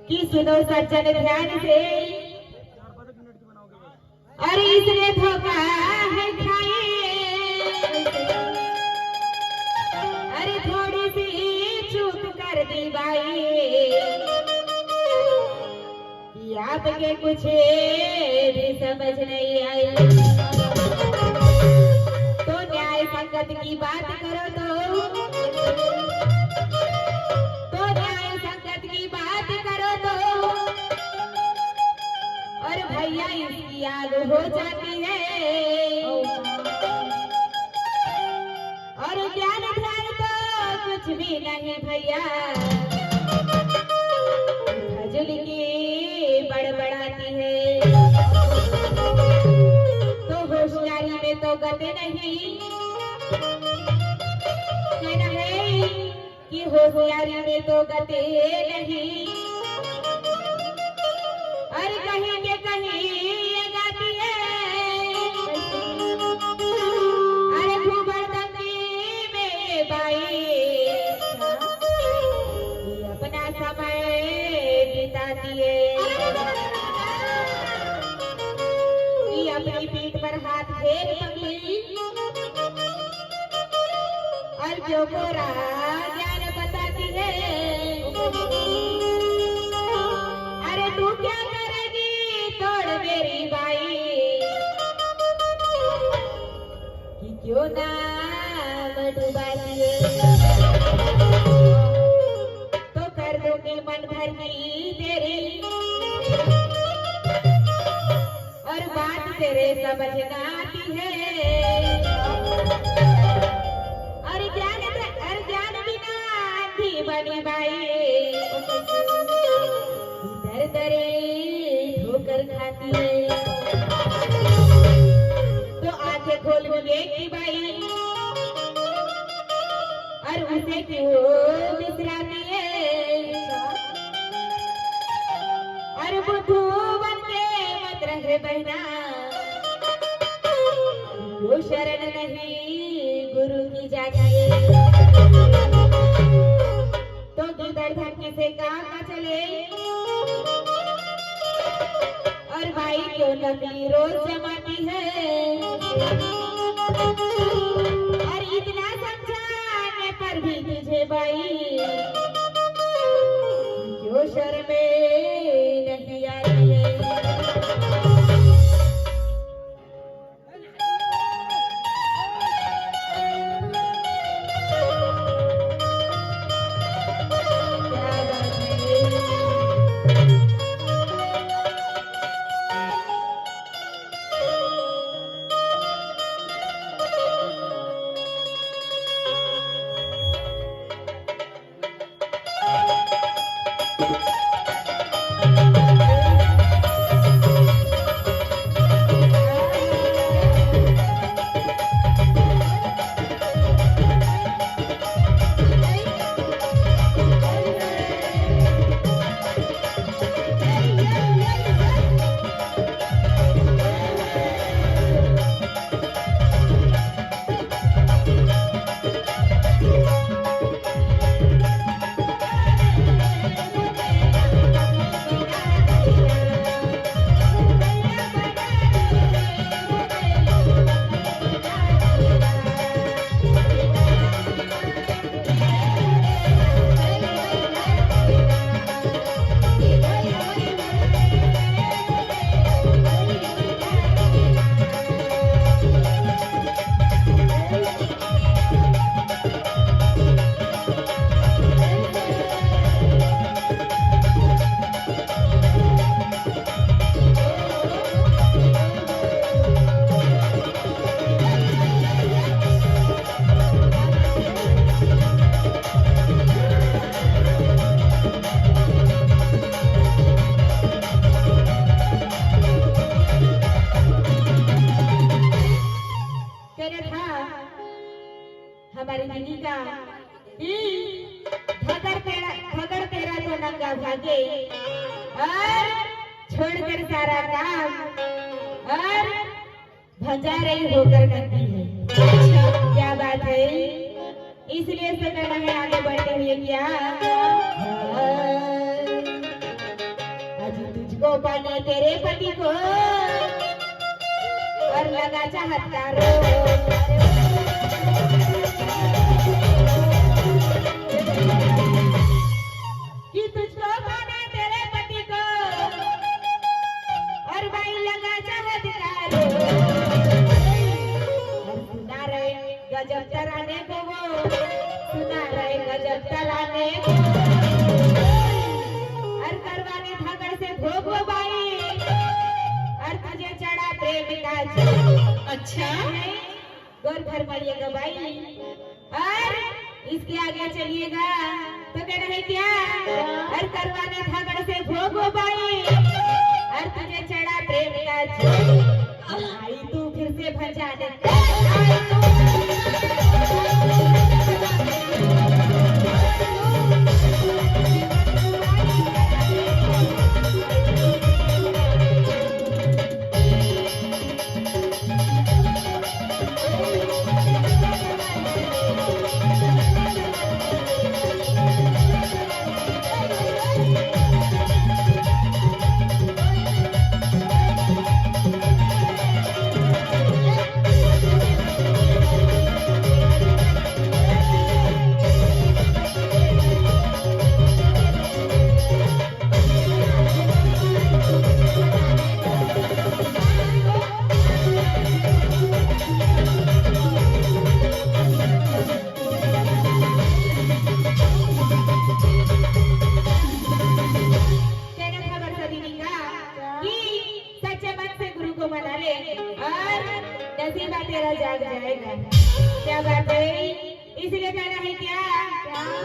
कि सुनो सज्जन ध्यान से, अरे इसने धोखा है खाए, अरे थोड़ी सी चूक कर दी बाई, कि आपके कुछ भी समझ नहीं आई। तो न्याय संगत की बात करो तो न्याय संगत की बात करो तो, और भैया इसकी आग हो जाती है, और ज्ञान ध्यान तो कुछ भी नहीं भैया, खजुल की बड़बड़ाती है। तो होशियारी में तो गते नहीं, कहना है कि होशियारी में तो गते नहीं, और कहीं के कहीं ये गाती है, अरे घूमरदंगी में बाई अपना समय बिताती है, कि अपनी पीठ पर हाथ फेर पगली, और जो गोरा ज्ञान बताती है, अरे तू क्या करेगी तोड़ मेरी बाई, कि क्यों ना डुबा दिए, तो कर दूंगी मन भर की तेरी, और बात तेरे समझ ना आती है, और ज्ञान बिना आंधी बनी बाई, दर दरे ठोकर खाती है। तो आंखें खोल की बाई, और उसे क्यों बिसराती है, और बुद्धू बन के मत रहे बहना, वो शरण नहीं गुरु की जाती है। तो दूधर धरती से काम न चले, और भाई क्यों नकली रोज जमाती है, और इतना समझाने पर भी तुझे भाई क्यों शर्मे नहीं आती है। हमारी दीदी का खगर तेरा तो नंगा भागे, और छोड़कर सारा काम, और भजा रही होकर नंगी है। क्या बात है, इसलिए से कहना है आगे बढ़ते हुए क्या पाने तेरे पति को और लगा चाहत का रो। कि तुझको पाने तेरे पति को और भाई लगा चाहत का रो। और सुना रहे गजब तराने को वो, सुना रहे गजब तराने को और करवाने धागड़ से भोग वो बाई और तुझे चढ़ा प्रेम का जोग। अच्छा गौर फरमाइएगा भाई। और इसके आगे चलिएगा तो कहना है क्या, और करवाने धागड़ से भोग वो बाई और तुझे चढ़ा प्रेम का जोग। आई तू फिर से भजाने नसीबा तेरा जाग जाएगा। क्या बात है, इसलिए कहना है क्या,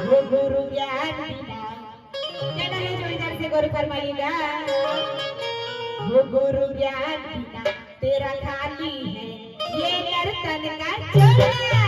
वो गुरु ज्ञान बिना कहना है जो इधर से गौर फरमाइएगा। वो गुरु ज्ञान बिना तेरा खाली है ये नर्तन का चोला।